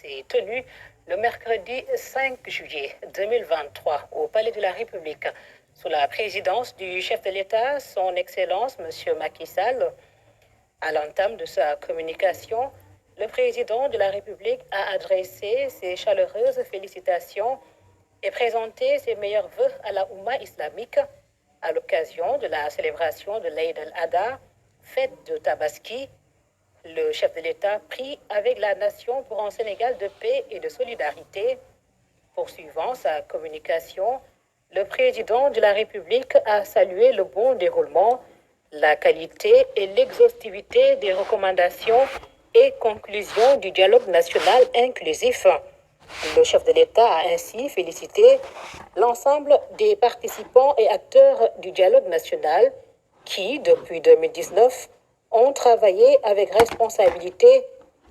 s'est tenue le mercredi 5 juillet 2023 au Palais de la République sous la présidence du chef de l'État, son Excellence M. Macky Sall. À l'entame de sa communication, le président de la République a adressé ses chaleureuses félicitations et présenté ses meilleurs vœux à la Oumma islamique à l'occasion de la célébration de l'Aïd al-Adha, fête de Tabaski. Le chef de l'État prie avec la nation pour un Sénégal de paix et de solidarité. Poursuivant sa communication, le président de la République a salué le bon déroulement, la qualité et l'exhaustivité des recommandations et conclusions du dialogue national inclusif. Le chef de l'État a ainsi félicité l'ensemble des participants et acteurs du dialogue national qui, depuis 2019, ont travaillé avec responsabilité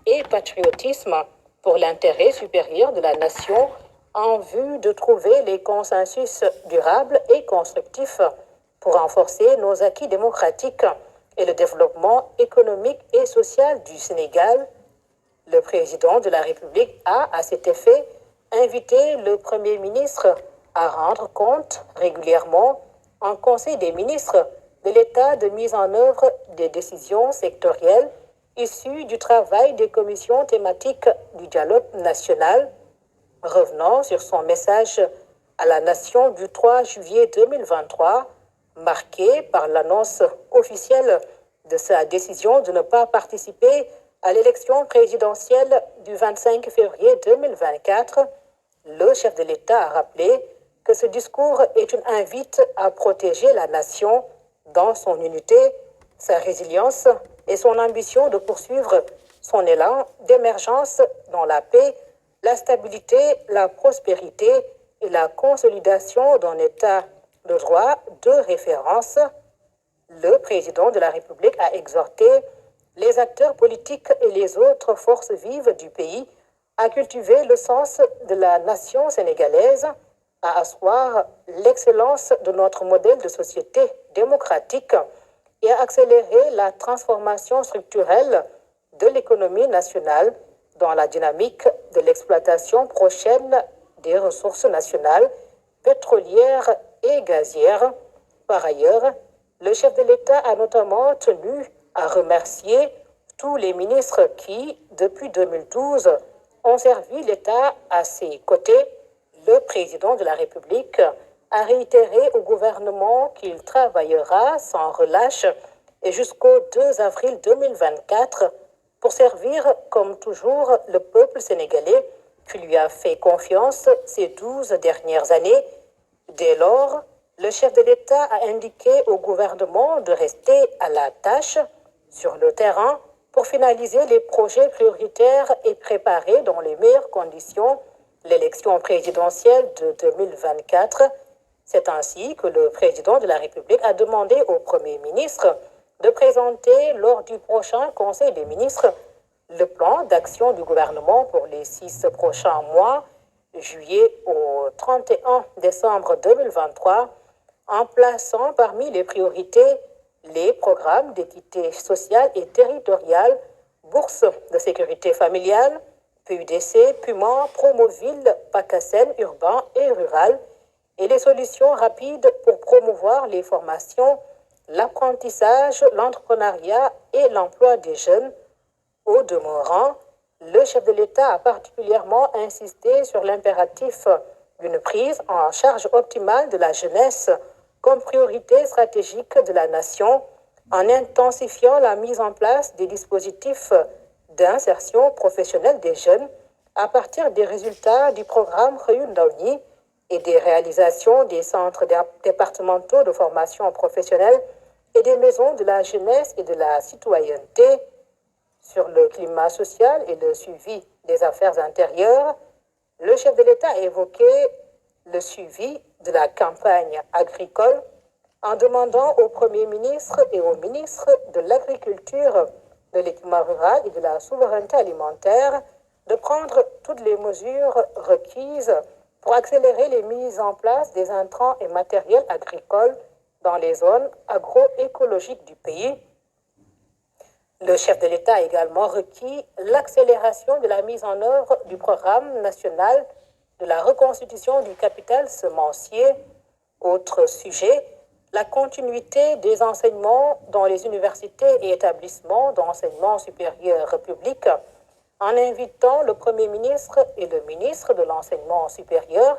et patriotisme pour l'intérêt supérieur de la nation en vue de trouver les consensus durables et constructifs pour renforcer nos acquis démocratiques et le développement économique et social du Sénégal. Le président de la République a, à cet effet, invité le Premier ministre à rendre compte régulièrement en Conseil des ministres de l'état de mise en œuvre des décisions sectorielles issues du travail des commissions thématiques du dialogue national. Revenant sur son message à la nation du 3 juillet 2023, marqué par l'annonce officielle de sa décision de ne pas participer à l'élection présidentielle du 25 février 2024, le chef de l'État a rappelé que ce discours est une invite à protéger la nation dans son unité, sa résilience et son ambition de poursuivre son élan d'émergence dans la paix, la stabilité, la prospérité et la consolidation d'un État de droit de référence. Le président de la République a exhorté les acteurs politiques et les autres forces vives du pays à cultiver le sens de la nation sénégalaise, à asseoir l'excellence de notre modèle de société démocratique et à accélérer la transformation structurelle de l'économie nationale dans la dynamique de l'exploitation prochaine des ressources nationales pétrolières et gazières. Par ailleurs, le chef de l'État a notamment tenu à remercier tous les ministres qui, depuis 2012, ont servi l'État à ses côtés. Le président de la République a réitéré au gouvernement qu'il travaillera sans relâche et jusqu'au 2 avril 2024 pour servir comme toujours le peuple sénégalais qui lui a fait confiance ces 12 dernières années. Dès lors, le chef de l'État a indiqué au gouvernement de rester à la tâche sur le terrain pour finaliser les projets prioritaires et préparer dans les meilleures conditions l'élection présidentielle de 2024. C'est ainsi que le président de la République a demandé au Premier ministre de présenter lors du prochain Conseil des ministres le plan d'action du gouvernement pour les 6 prochains mois, juillet au 31 décembre 2023, en plaçant parmi les priorités les programmes d'équité sociale et territoriale, bourse de sécurité familiale, PUDC, Puma, Promoville, PACASEN, urbain et rural, et les solutions rapides pour promouvoir les formations, l'apprentissage, l'entrepreneuriat et l'emploi des jeunes. Au demeurant, le chef de l'État a particulièrement insisté sur l'impératif d'une prise en charge optimale de la jeunesse comme priorité stratégique de la nation en intensifiant la mise en place des dispositifs d'insertion professionnelle des jeunes à partir des résultats du programme Réunion et des réalisations des centres départementaux de formation professionnelle et des maisons de la jeunesse et de la citoyenneté. Sur le climat social et le suivi des affaires intérieures, le chef de l'État a évoqué le suivi de la campagne agricole en demandant au Premier ministre et au ministre de l'Agriculture, de l'équipement rural et de la souveraineté alimentaire de prendre toutes les mesures requises pour accélérer les mises en place des intrants et matériels agricoles dans les zones agroécologiques du pays. Le chef de l'État a également requis l'accélération de la mise en œuvre du programme national de la reconstitution du capital semencier. Autre sujet, la continuité des enseignements dans les universités et établissements d'enseignement supérieur public, en invitant le Premier ministre et le ministre de l'Enseignement supérieur,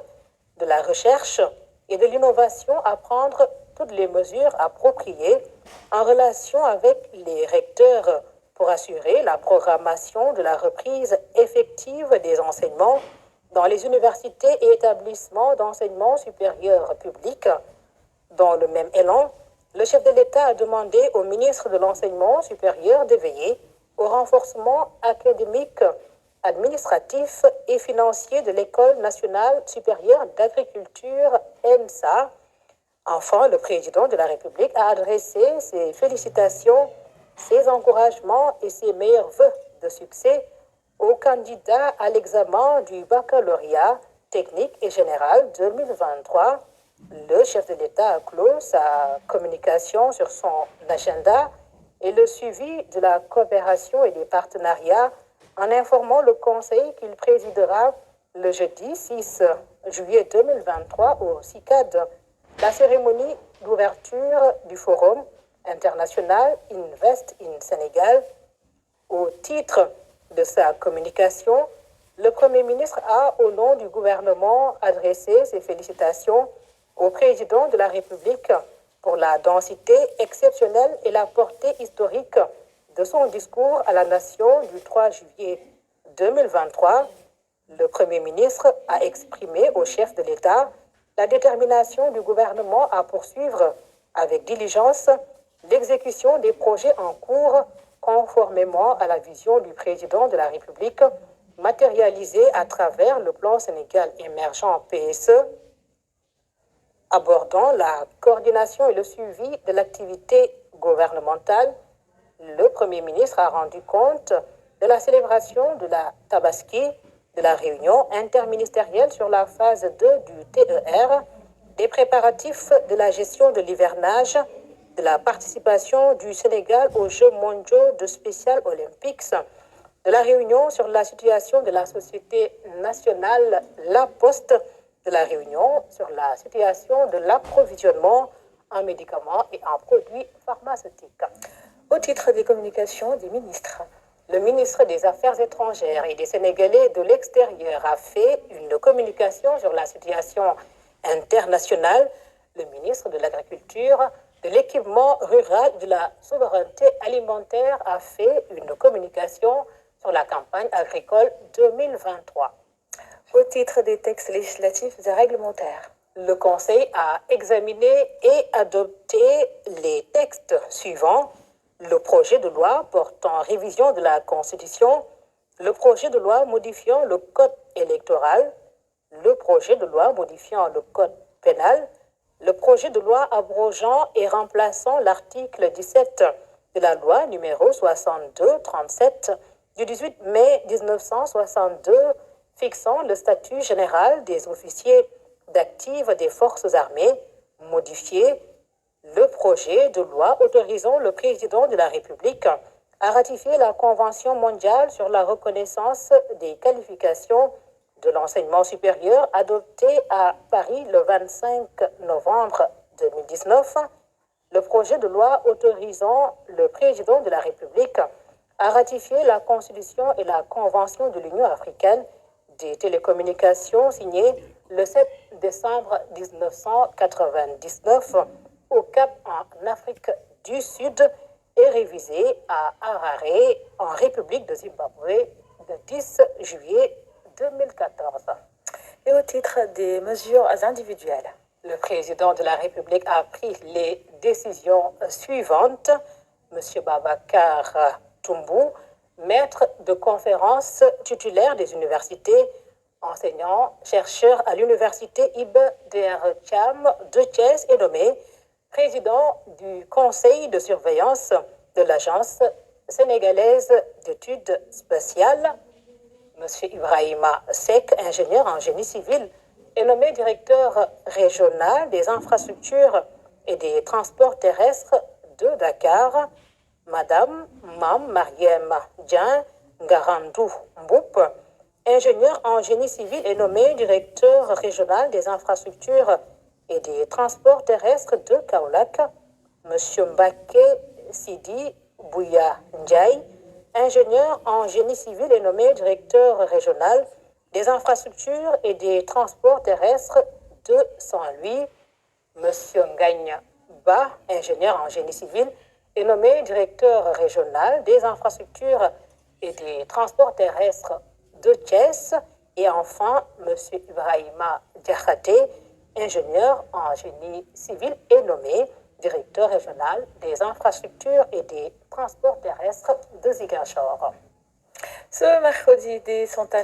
de la Recherche et de l'Innovation à prendre toutes les mesures appropriées en relation avec les recteurs pour assurer la programmation de la reprise effective des enseignements dans les universités et établissements d'enseignement supérieur public. Dans le même élan, le chef de l'État a demandé au ministre de l'Enseignement supérieur de veiller au renforcement académique, administratif et financier de l'École nationale supérieure d'agriculture, ENSA. Enfin, le président de la République a adressé ses félicitations, ses encouragements et ses meilleurs vœux de succès aux candidats à l'examen du baccalauréat technique et général 2023. Le chef de l'État a clos sa communication sur son agenda et le suivi de la coopération et des partenariats en informant le Conseil qu'il présidera le jeudi 6 juillet 2023 au CICAD. La cérémonie d'ouverture du Forum international Invest in Sénégal. Au titre de sa communication, le Premier ministre a, au nom du gouvernement, adressé ses félicitations au président de la République pour la densité exceptionnelle et la portée historique de son discours à la nation du 3 juillet 2023. Le Premier ministre a exprimé au chef de l'État la détermination du gouvernement à poursuivre avec diligence l'exécution des projets en cours conformément à la vision du président de la République matérialisée à travers le plan Sénégal émergent PSE, abordant la coordination et le suivi de l'activité gouvernementale. Le Premier ministre a rendu compte de la célébration de la Tabaski, de la réunion interministérielle sur la phase 2 du TER, des préparatifs de la gestion de l'hivernage, de la participation du Sénégal aux Jeux mondiaux de Special Olympics, de la réunion sur la situation de la société nationale La Poste, de la réunion sur la situation de l'approvisionnement en médicaments et en produits pharmaceutiques. Au titre des communications des ministres, le ministre des Affaires étrangères et des Sénégalais de l'extérieur a fait une communication sur la situation internationale. Le ministre de l'Agriculture, de l'équipement rural et de la souveraineté alimentaire a fait une communication sur la campagne agricole 2023. Au titre des textes législatifs et réglementaires, le Conseil a examiné et adopté les textes suivants: le projet de loi portant révision de la Constitution, le projet de loi modifiant le Code électoral, le projet de loi modifiant le Code pénal, le projet de loi abrogeant et remplaçant l'article 17 de la loi numéro 62-37 du 18 mai 1962 fixant le statut général des officiers d'active des forces armées, modifié, le projet de loi autorisant le président de la République à ratifier la Convention mondiale sur la reconnaissance des qualifications de l'enseignement supérieur adoptée à Paris le 25 novembre 2019, le projet de loi autorisant le président de la République à ratifier la Constitution et la Convention de l'Union africaine des télécommunications signée le 7 décembre 1999 au Cap en Afrique du Sud et révisé à Harare en République de Zimbabwe le 10 juillet 2014. Et au titre des mesures individuelles, le président de la République a pris les décisions suivantes. M. Babacar Tombou, maître de conférence titulaire des universités, enseignant, chercheur à l'université Iba Der Thiam de Thiès, est nommé président du conseil de surveillance de l'Agence sénégalaise d'études spatiales. M. Ibrahima Seck, ingénieur en génie civil, est nommé directeur régional des infrastructures et des transports terrestres de Dakar. Madame Mam Mariem Dien Garandou Mboup, ingénieur en génie civil et nommé directeur régional des infrastructures et des transports terrestres de Kaolack. Monsieur Mbake Sidi Bouya Ndiaye, ingénieur en génie civil et nommé directeur régional des infrastructures et des transports terrestres de Saint-Louis. Monsieur Ngagne Ba, ingénieur en génie civil, est nommé directeur régional des infrastructures et des transports terrestres de Thiès. Et enfin, monsieur Ibrahima Diakhaté, ingénieur en génie civil, est nommé directeur régional des infrastructures et des transports terrestres de Ziguinchor. Ce mercredi, des centaines